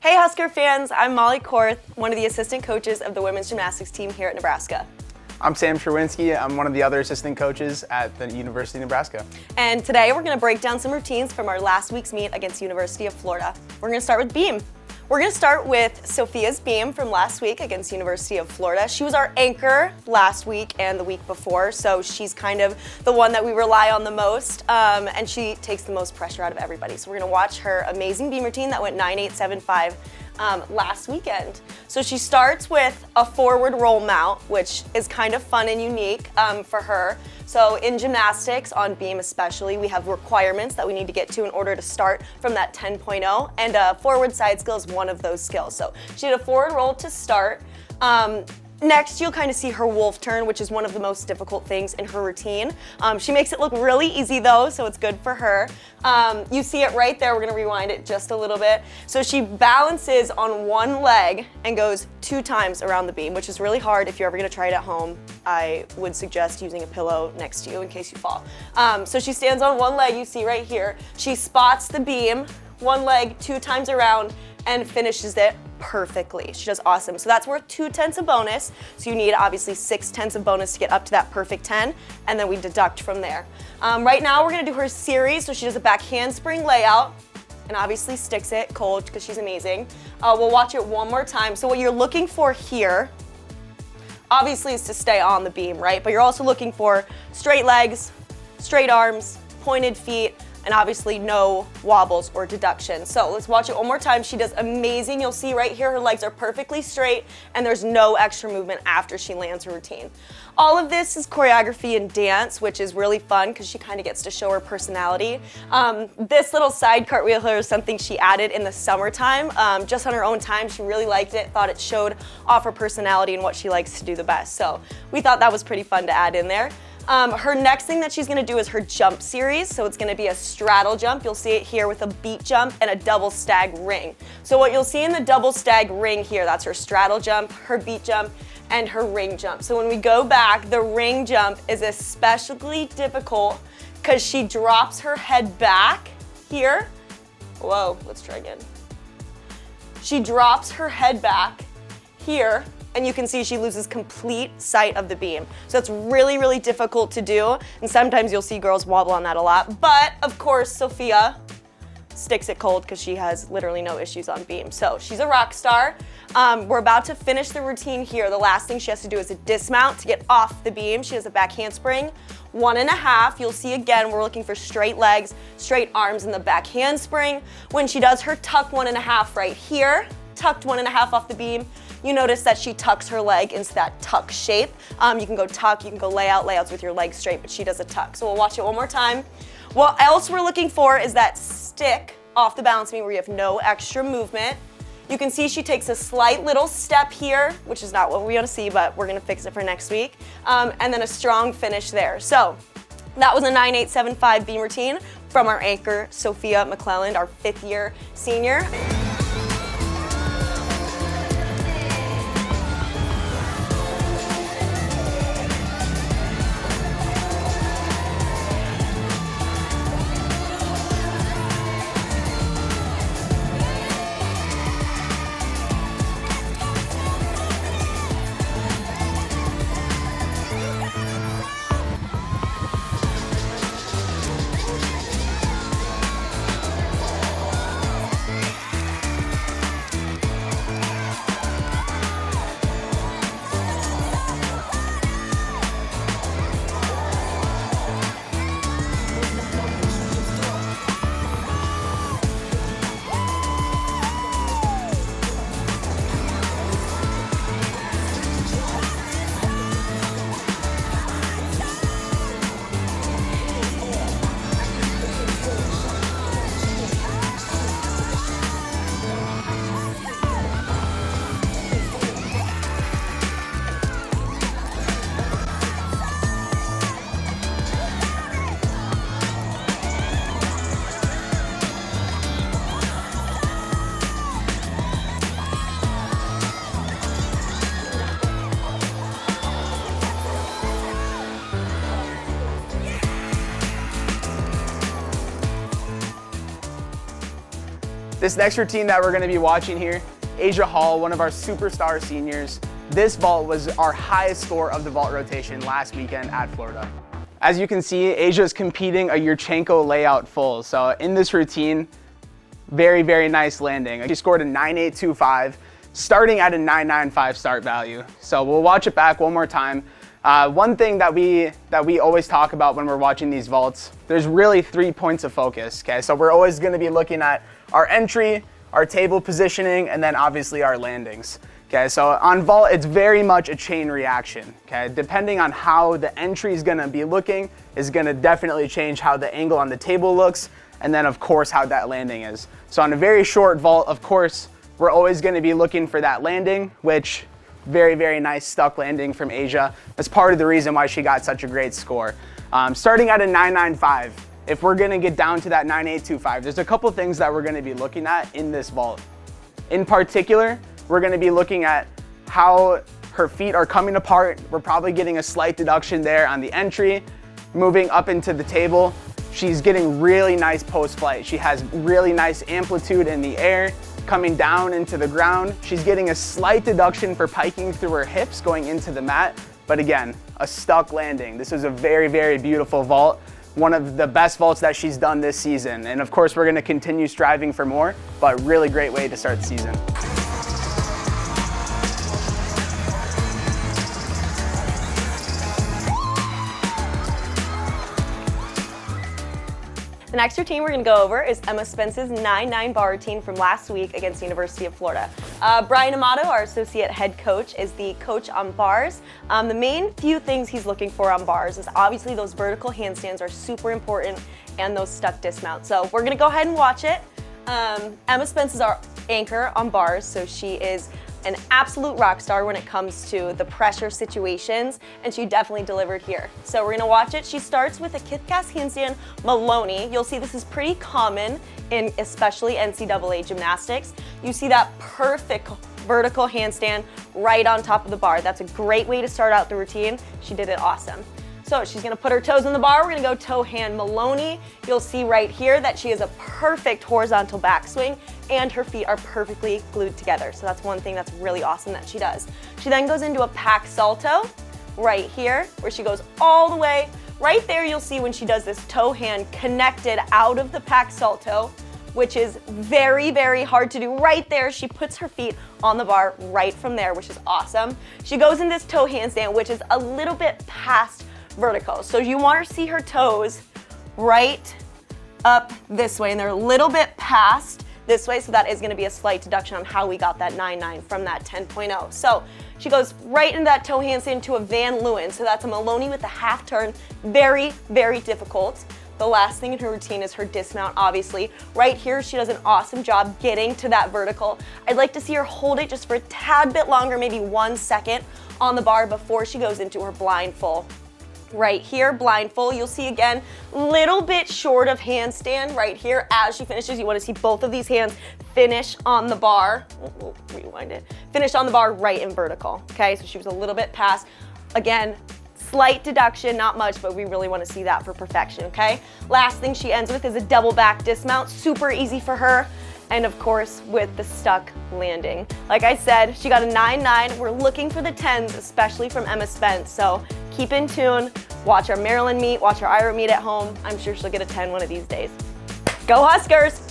Hey Husker fans, I'm Mollie Korth, one of the assistant coaches of the women's gymnastics team here at Nebraska. I'm Scherwinski. I'm one of the other assistant coaches at the University of Nebraska. And today we're going to break down some routines from our last week's meet against University of Florida. We're going to start with beam. We're going to start with Sophia's beam from last week against University of Florida. She was our anchor last week and the week before, so she's kind of the one that we rely on the most, and she takes the most pressure out of everybody. So we're going to watch her amazing beam routine that went 9-8-7-5 last weekend. So she starts with a forward roll mount, which is kind of fun and unique for her. So in gymnastics, on beam especially, we have requirements that we need to get to in order to start from that 10.0, and forward side skill is one of those skills. So she did a forward roll to start. Next, you'll kind of see her wolf turn, which is one of the most difficult things in her routine. She makes it look really easy though, so it's good for her. You see it right there. We're gonna rewind it just a little bit. So she balances on one leg and goes 2 times around the beam, which is really hard. If you're ever gonna try it at home, I would suggest using a pillow next to you in case you fall. So she stands on one leg, you see right here. She spots the beam, one leg, 2 times around, and finishes it perfectly. She does awesome. So that's worth 2 tenths of bonus. So you need obviously 6 tenths of bonus to get up to that perfect 10, and then we deduct from there. Right now we're gonna do her series. So she does a back handspring layout and obviously sticks it cold because she's amazing. We'll watch it one more time. So what you're looking for here, obviously, is to stay on the beam, right? But you're also looking for straight legs, straight arms, pointed feet, and obviously no wobbles or deductions. So let's watch it one more time. She does amazing. You'll see right here her legs are perfectly straight and there's no extra movement after she lands her routine. All of this is choreography and dance, which is really fun because she kind of gets to show her personality. This little side cartwheel here is something she added in the summertime, just on her own time. She really liked it, thought it showed off her personality and what she likes to do the best. So we thought that was pretty fun to add in there. Her next thing that she's gonna do is her jump series. So it's gonna be a straddle jump. You'll see it here with a beat jump and a double stag ring. So what you'll see in the double stag ring here, that's her straddle jump, her beat jump, and her ring jump. So when we go back, the ring jump is especially difficult because she drops her head back here. Whoa, let's try again. She drops her head back here, and you can see she loses complete sight of the beam. So it's really, really difficult to do, and sometimes you'll see girls wobble on that a lot. But of course, Sophia sticks it cold because she has literally no issues on beam. So she's a rock star. We're about to finish the routine here. The last thing she has to do is a dismount to get off the beam. She has a back handspring, 1.5. You'll see again, we're looking for straight legs, straight arms in the back handspring. When she does her tuck 1.5 right here, tucked 1.5 off the beam, you notice that she tucks her leg into that tuck shape. You can go tuck, you can go layouts with your legs straight, but she does a tuck. So we'll watch it one more time. What else we're looking for is that stick off the balance beam where you have no extra movement. You can see she takes a slight little step here, which is not what we want to see, but we're gonna fix it for next week. And then a strong finish there. So that was a 9-8-7-5 beam routine from our anchor, Sophia McClelland, our 5th year senior. This next routine that we're gonna be watching here, Asia Hall, one of our superstar seniors. This vault was our highest score of the vault rotation last weekend at Florida. As you can see, Asia is competing a Yurchenko layout full. So in this routine, very, very nice landing. She scored a 9.825, starting at a 9.95 start value. So we'll watch it back one more time. One thing that we always talk about when we're watching these vaults, there's really 3 points of focus, okay? So we're always gonna be looking at our entry, our table positioning, and then obviously our landings. Okay, so on vault, it's very much a chain reaction, okay? Depending on how the entry is gonna be looking is gonna definitely change how the angle on the table looks, and then of course how that landing is. So on a very short vault, of course, we're always gonna be looking for that landing, which very, very nice stuck landing from Asia. That's part of the reason why she got such a great score. Starting at a 9.95, if we're gonna get down to that 9.825, there's a couple things that we're gonna be looking at in this vault. In particular, we're gonna be looking at how her feet are coming apart. We're probably getting a slight deduction there on the entry. Moving up into the table, she's getting really nice post-flight. She has really nice amplitude in the air. Coming down into the ground, she's getting a slight deduction for piking through her hips going into the mat. But again, a stuck landing. This is a very, very beautiful vault. One of the best vaults that she's done this season. And of course, we're gonna continue striving for more, but really great way to start the season. The next routine we're gonna go over is Emma Spence's 9.9 bar routine from last week against the University of Florida. Brian Amato, our associate head coach, is the coach on bars. The main few things he's looking for on bars is obviously those vertical handstands are super important and those stuck dismounts. So we're gonna go ahead and watch it. Emma Spence is our anchor on bars, so she is an absolute rock star when it comes to the pressure situations, and she definitely delivered here. So we're gonna watch it. She starts with a kick cast handstand Mollie. You'll see this is pretty common in especially NCAA gymnastics. You see that perfect vertical handstand right on top of the bar. That's a great way to start out the routine. She did it awesome. So she's gonna put her toes on the bar. We're gonna go toe hand Mollie. You'll see right here that she has a perfect horizontal backswing and her feet are perfectly glued together. So that's one thing that's really awesome that she does. She then goes into a pack salto right here where she goes all the way. Right there you'll see when she does this toe hand connected out of the pack salto, which is very, very hard to do. Right there, she puts her feet on the bar right from there, which is awesome. She goes in this toe handstand, which is a little bit past vertical. So you want to see her toes right up this way, and they're a little bit past this way, so that is going to be a slight deduction on how we got that 9.9 from that 10.0. So she goes right into that toe handstand to a Van Leeuwen. So that's a Mollie with a half turn. Very, very difficult. The last thing in her routine is her dismount, obviously. Right here, she does an awesome job getting to that vertical. I'd like to see her hold it just for a tad bit longer, maybe 1 second on the bar before she goes into her blind full. Right here, blind full, you'll see again, little bit short of handstand right here. As she finishes, you want to see both of these hands finish on the bar. We'll rewind it. Finish on the bar right in vertical, okay? So she was a little bit past. Again, slight deduction, not much, but we really want to see that for perfection, okay? Last thing she ends with is a double back dismount, super easy for her. And of course, with the stuck landing. Like I said, she got a 9.9. We're looking for the 10s, especially from Emma Spence. So keep in tune, watch our Maryland meet, watch our Iowa meet at home. I'm sure she'll get a 10 one of these days. Go Huskers!